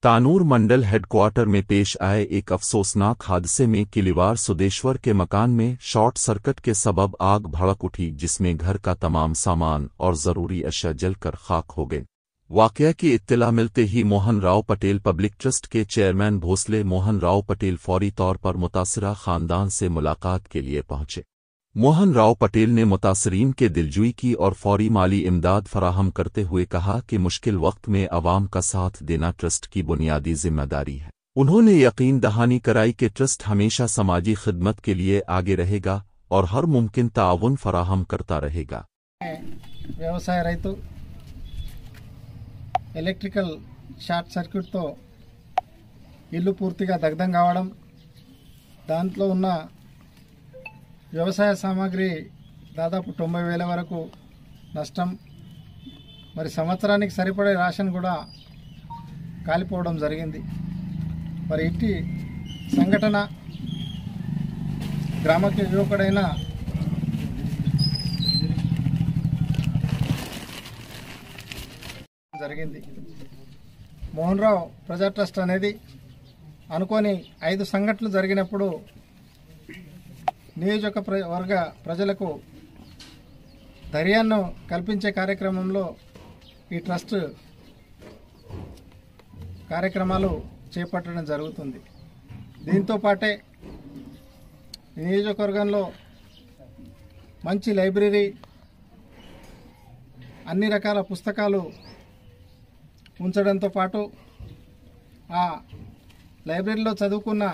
तानूर मंडल headquarter में पेश आए एक अफसोसनाक हादसे में किलीवार सुदेश्वर के मकान में शॉर्ट सर्किट के सबब आग भड़क उठी, जिसमें घर का तमाम सामान और ज़रूरी अशिया जलकर खाक हो गए। वाक़या की इत्तला मिलते ही मोहन राव पटेल पब्लिक ट्रस्ट के चेयरमैन भोसले मोहन राव पटेल फौरी तौर पर मुतासिरा खानदान से मुलाकात के लिए पहुंचे। मोहन राव पटेल ने मुतासरीन के दिलजुई की और फौरी माली इमदाद फराहम करते हुए कहा कि मुश्किल वक्त में अवाम का साथ देना ट्रस्ट की बुनियादी जिम्मेदारी है। उन्होंने यकीन दहानी कराई कि ट्रस्ट हमेशा समाजी खिदमत के लिए आगे रहेगा और हर मुमकिन ताउन फराहम करता रहेगा। వ్యవసాయ రైతు ఎలక్ట్రికల్ షార్ట్ సర్క్యూట్తో ఇల్లు పూర్తిగా దగ్ధం కావడం, దాంట్లో ఉన్న వ్యవసాయ సామాగ్రి దాదాపు 90,000 వరకు నష్టం, మరి సంవత్సరానికి సరిపడే రేషన్ కూడా కాలిపోవడం జరిగింది। మరి ఇట్టి సంఘటన గ్రామకి యువకుడైన జరిగింది। మోహన్ రావు ప్రజా ట్రస్ట్ అనేది అనుకోని 5 సంఘటనలు జరిగినప్పుడు నియోజకవర్గ ప్రజలకు ధైర్యాన్ని కల్పించే కార్యక్రమంలో ఈ ట్రస్ట్ కార్యక్రమాలు చేపట్టడం జరుగుతుంది। దీంతో పాటే నియోజకవర్గంలో మంచి లైబ్రరీ, అన్ని రకాల పుస్తకాలు ఉంచడంతో పాటు ఆ లైబ్రరీలో చదువుకున్న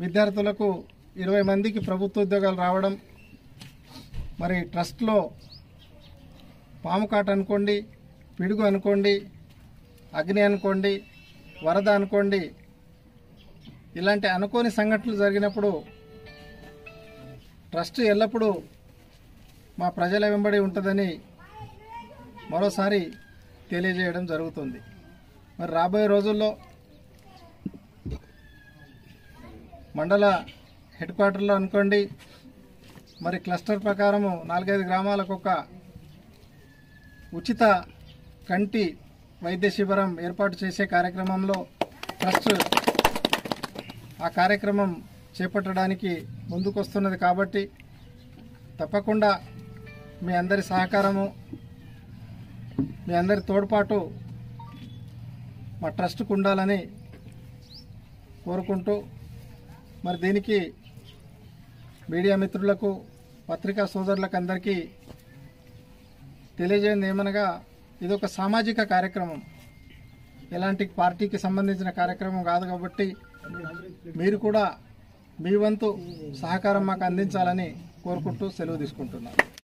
విద్యార్థులకు 20 మందికి ప్రభుత్వ ఉద్యోగాలు రావడం, మరి ట్రస్ట్లో పాము కాట అనుకోండి, పిడుగు అనుకోండి, అగ్ని అనుకోండి, వరద అనుకోండి, ఇలాంటి అనుకోని సంఘటనలు జరిగినప్పుడు ట్రస్ట్ ఎల్లప్పుడూ మా ప్రజల వెంబడి ఉంటుందని మరోసారి తెలియజేయడం జరుగుతుంది। మరి రాబోయే రోజుల్లో మండల హెడ్ క్వార్టర్లో అనుకోండి, మరి క్లస్టర్ ప్రకారము 4-5 గ్రామాలకు ఒక ఉచిత కంటి వైద్య శిబిరం ఏర్పాటు చేసే కార్యక్రమంలో ట్రస్ట్ ఆ కార్యక్రమం చేపట్టడానికి ముందుకొస్తున్నది కాబట్టి తప్పకుండా మీ అందరి సహకారము, మీ అందరి తోడ్పాటు మా ట్రస్ట్కు ఉండాలని కోరుకుంటూ, మరి దీనికి మీడియా మిత్రులకు, పత్రికా సోదరులకు అందరికీ తెలియజేయండి ఏమనగా, ఇది ఒక సామాజిక కార్యక్రమం, ఎలాంటి పార్టీకి సంబంధించిన కార్యక్రమం కాదు కాబట్టి మీరు కూడా మీ వంతు సహకారం మాకు అందించాలని కోరుకుంటూ సెలవు తీసుకుంటున్నాను।